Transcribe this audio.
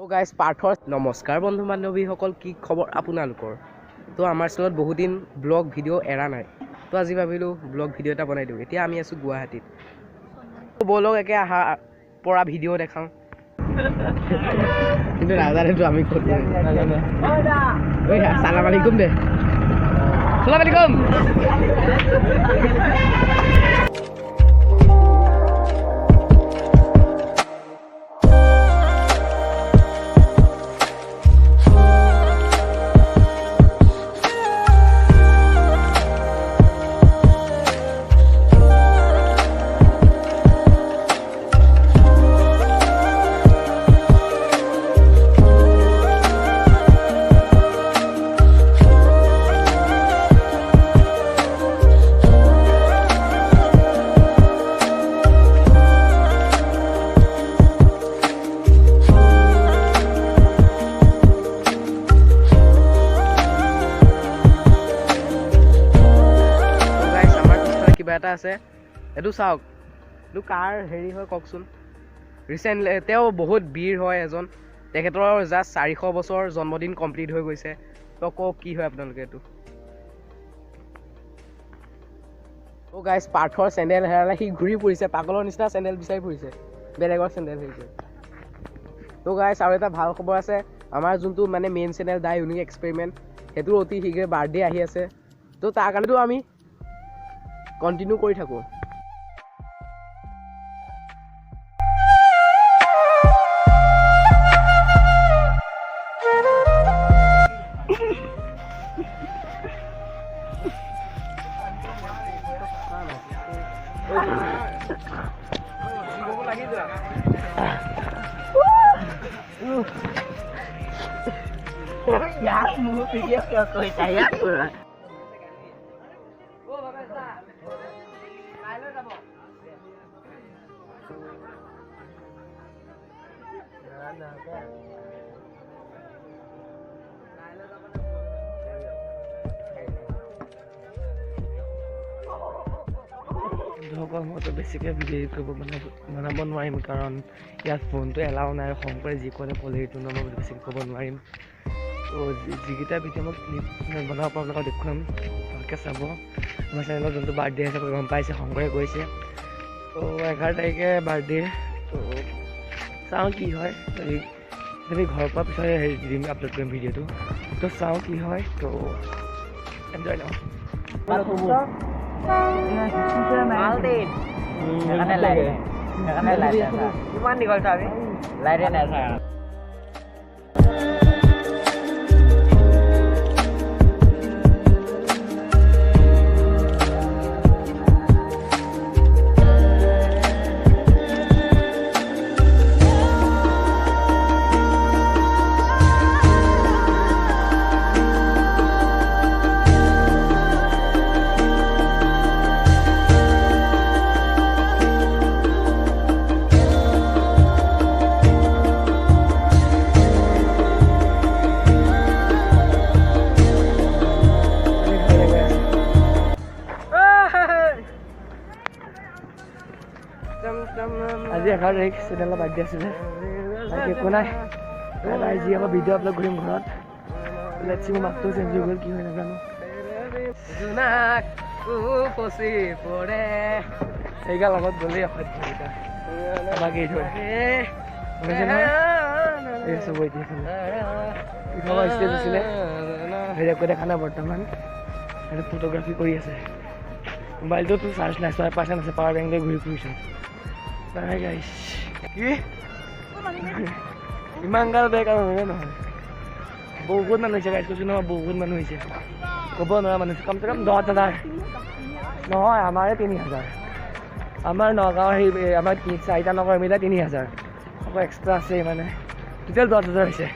তো গাইজ পাৰ্থৰ নমস্কাৰ বন্ধু বান্ধৱীসকল, কি খবৰ আপোনালোকৰ? তো আমাৰ চেনেলত বহুত দিন ব্লগ ভিডিঅ' এৰা নাই, তো আজি ভাবিলোঁ ব্লগ ভিডিঅ' এটা বনাই দিওঁ। এতিয়া আমি আছোঁ গুৱাহাটীত, ব'লক একে অহা পৰা ভিডিঅ' দেখাওঁ। কিন্তু নাজানেতো আমি ক'ত চালাম আলাইকুম দে, চালাম আলাইকুম। কিবা এটা আছে, এইটো চাওক, এইটো কাৰ হেৰি হয় কওকচোন। ৰিচেণ্টলি তেওঁ বহুত বীৰ হয় এজন, তেখেতৰ জাষ্ট 400 বছৰ জন্মদিন কমপ্লিট হৈ গৈছে। তো কওক কি হয় আপোনালোকে এইটো। তো গাইজ পাৰ্থৰ চেণ্ডেল হেৰালে, সি ঘূৰি ফুৰিছে পাগলৰ নিচিনা, চেণ্ডেল বিচাৰি ফুৰিছে, বেলেগৰ চেণ্ডেল হেৰিছে। তো গাইজ আৰু এটা ভাল খবৰ আছে, আমাৰ যোনটো মানে মেইন চেনেল দা ইউনিক এক্সপেৰিমেণ্ট, সেইটো অতি শীঘ্ৰে বাৰ্থডে আহি আছে। তো তাৰ কাৰণেতো আমি কণ্টিনিউ কৰি থাকোঁ। মইতো বেছিকৈ ভিডিঅ' কৰিব বনাব নোৱাৰিম, কাৰণ ইয়াত ফোনটো এলাও নাই। শংকৰে যি ক'লে সেইটো মই বেছিকৈ ক'ব নোৱাৰিম। তো যিকেইটা ভিডিঅ' মই ক্লিপ বনাব পাৰোঁ আপোনালোকক দেখুৱাম, ভালকৈ চাব। আমাৰ চেনেলত যোনটো বাৰ্থডে আছে গম পাইছে, শংকৰে কৈছে। তো 11 তাৰিখে বাৰ্থডে, তো চাওঁ কি হয়। যদি ঘৰৰ পৰা পিছত হেৰি দিম, আপলোড কৰিম ভিডিঅ'টো, তো চাওঁ কি হয়। তো এনজয় লওঁ। কিমান দীঘল চাবি লাইটে নাই চাই। আজি 11 তাৰিখ চেনেলৰ বাৰ্থডে আছিলে, একো নাই। যি আকৌ ভিডিঅ' আপলোড কৰিম ঘৰত। লেটছি, মোৰ মাতটো চেঞ্জ হৈ গ'ল, কি হয় নাজানো। সেইগাল লগত গ'লেই আমাক এই ধৰে ষ্টেজ আছিলে, হেৰিয়াকৈ দেখা নাই বৰ্তমান। সেইটো ফটোগ্ৰাফী কৰি আছে। মোবাইলটোতো চাৰ্জ নাই, 6% আছে, পাৱাৰ বেংক লৈ ঘূৰি ফুৰিছে। কি ইমান গাল বেগ আৰু নহয় নহয়, বহুত মানুহ হৈছে গাইছ, কৈছোঁ নহয় বহুত মানুহ হৈছে, ক'ব নোৱাৰা মানুহ হৈছে। কমচে কম 10,000 নহয়, আমাৰে 3,000। আমাৰ নগাঁৱৰ সেই আমাৰ 4টা নগৰ মিলাই 3,000, আকৌ এক্সট্ৰা আছে, মানে টোটেল 10,000 হৈছে।